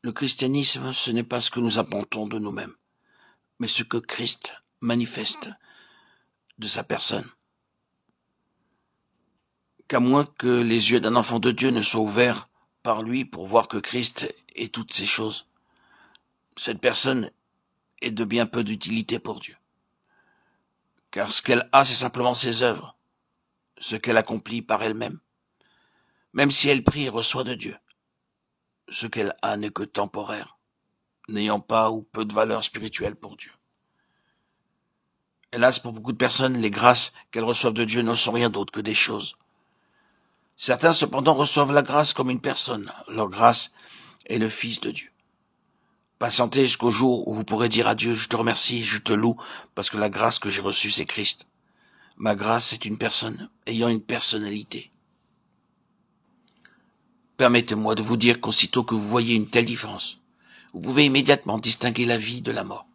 Le christianisme, ce n'est pas ce que nous apportons de nous-mêmes, mais ce que Christ manifeste de sa personne. Qu'à moins que les yeux d'un enfant de Dieu ne soient ouverts par lui pour voir que Christ est toutes ces choses, cette personne est de bien peu d'utilité pour Dieu. Car ce qu'elle a, c'est simplement ses œuvres, ce qu'elle accomplit par elle-même. Même si elle prie et reçoit de Dieu, ce qu'elle a n'est que temporaire, n'ayant pas ou peu de valeur spirituelle pour Dieu. Hélas, pour beaucoup de personnes, les grâces qu'elles reçoivent de Dieu ne sont rien d'autre que des choses. Certains, cependant, reçoivent la grâce comme une personne. Leur grâce est le Fils de Dieu. Patientez jusqu'au jour où vous pourrez dire à Dieu, je te remercie, je te loue, parce que la grâce que j'ai reçue, c'est Christ. Ma grâce, c'est une personne, ayant une personnalité. Permettez-moi de vous dire qu'aussitôt que vous voyez une telle différence, vous pouvez immédiatement distinguer la vie de la mort.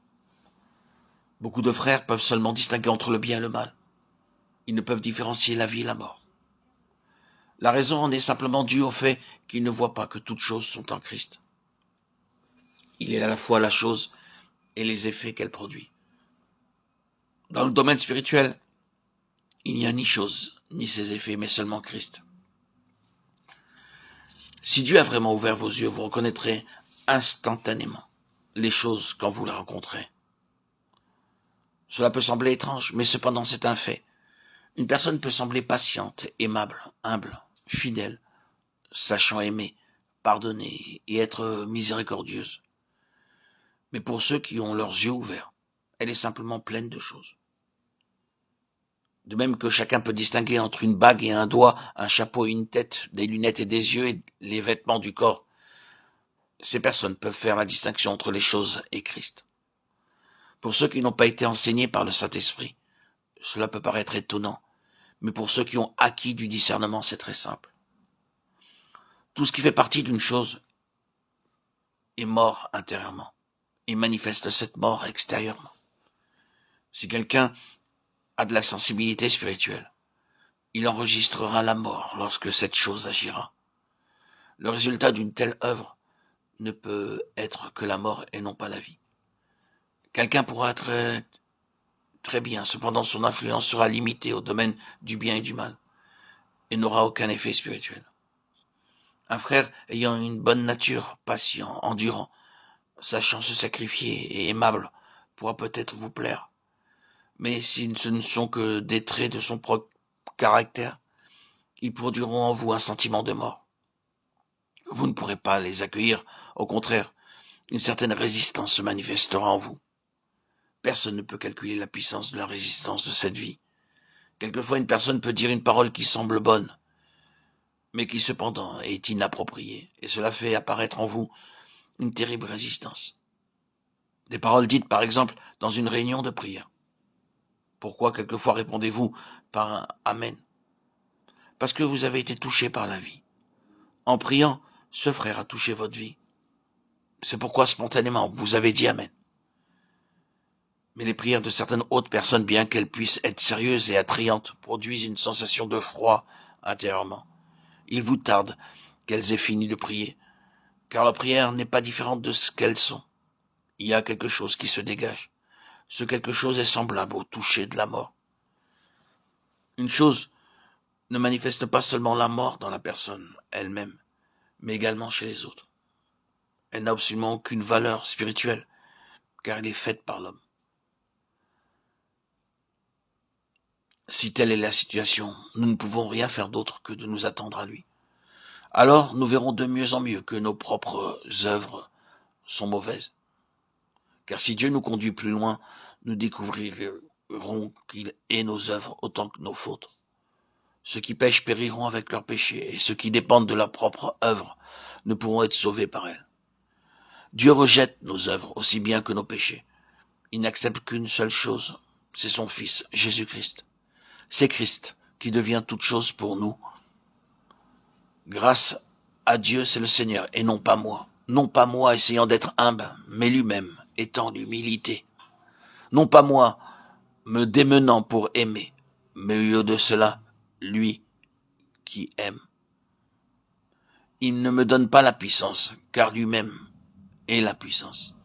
Beaucoup de frères peuvent seulement distinguer entre le bien et le mal. Ils ne peuvent différencier la vie et la mort. La raison en est simplement due au fait qu'ils ne voient pas que toutes choses sont en Christ. Il est à la fois la chose et les effets qu'elle produit. Dans le domaine spirituel, il n'y a ni chose, ni ses effets, mais seulement Christ. Si Dieu a vraiment ouvert vos yeux, vous reconnaîtrez instantanément les choses quand vous les rencontrez. Cela peut sembler étrange, mais cependant c'est un fait. Une personne peut sembler patiente, aimable, humble, fidèle, sachant aimer, pardonner et être miséricordieuse. Mais pour ceux qui ont leurs yeux ouverts, elle est simplement pleine de choses. De même que chacun peut distinguer entre une bague et un doigt, un chapeau et une tête, des lunettes et des yeux et les vêtements du corps, ces personnes peuvent faire la distinction entre les choses et Christ. Pour ceux qui n'ont pas été enseignés par le Saint-Esprit, cela peut paraître étonnant, mais pour ceux qui ont acquis du discernement, c'est très simple. Tout ce qui fait partie d'une chose est mort intérieurement et manifeste cette mort extérieurement. Si quelqu'un a de la sensibilité spirituelle, il enregistrera la mort lorsque cette chose agira. Le résultat d'une telle œuvre ne peut être que la mort et non pas la vie. Quelqu'un pourra être très bien, cependant son influence sera limitée au domaine du bien et du mal et n'aura aucun effet spirituel. Un frère ayant une bonne nature, patient, endurant, sachant se sacrifier et aimable, pourra peut-être vous plaire. Mais si ce ne sont que des traits de son propre caractère, ils produiront en vous un sentiment de mort. Vous ne pourrez pas les accueillir, au contraire, une certaine résistance se manifestera en vous. Personne ne peut calculer la puissance de la résistance de cette vie. Quelquefois, une personne peut dire une parole qui semble bonne, mais qui cependant est inappropriée, et cela fait apparaître en vous une terrible résistance. Des paroles dites, par exemple, dans une réunion de prière. Pourquoi quelquefois répondez-vous par un Amen? Parce que vous avez été touché par la vie. En priant, ce frère a touché votre vie. C'est pourquoi spontanément vous avez dit Amen. Mais les prières de certaines autres personnes, bien qu'elles puissent être sérieuses et attrayantes, produisent une sensation de froid intérieurement. Il vous tarde qu'elles aient fini de prier, car la prière n'est pas différente de ce qu'elles sont. Il y a quelque chose qui se dégage. Ce quelque chose est semblable au toucher de la mort. Une chose ne manifeste pas seulement la mort dans la personne elle-même, mais également chez les autres. Elle n'a absolument aucune valeur spirituelle, car elle est faite par l'homme. Si telle est la situation, nous ne pouvons rien faire d'autre que de nous attendre à lui. Alors nous verrons de mieux en mieux que nos propres œuvres sont mauvaises. Car si Dieu nous conduit plus loin, nous découvrirons qu'il est nos œuvres autant que nos fautes. Ceux qui pêchent périront avec leurs péchés, et ceux qui dépendent de leur propre œuvre ne pourront être sauvés par elles. Dieu rejette nos œuvres aussi bien que nos péchés. Il n'accepte qu'une seule chose, c'est son Fils, Jésus-Christ. C'est Christ qui devient toute chose pour nous. Grâce à Dieu, c'est le Seigneur, et non pas moi. Non pas moi essayant d'être humble, mais lui-même étant l'humilité. Non pas moi me démenant pour aimer, mais au lieu de cela, lui qui aime. Il ne me donne pas la puissance, car lui-même et la puissance.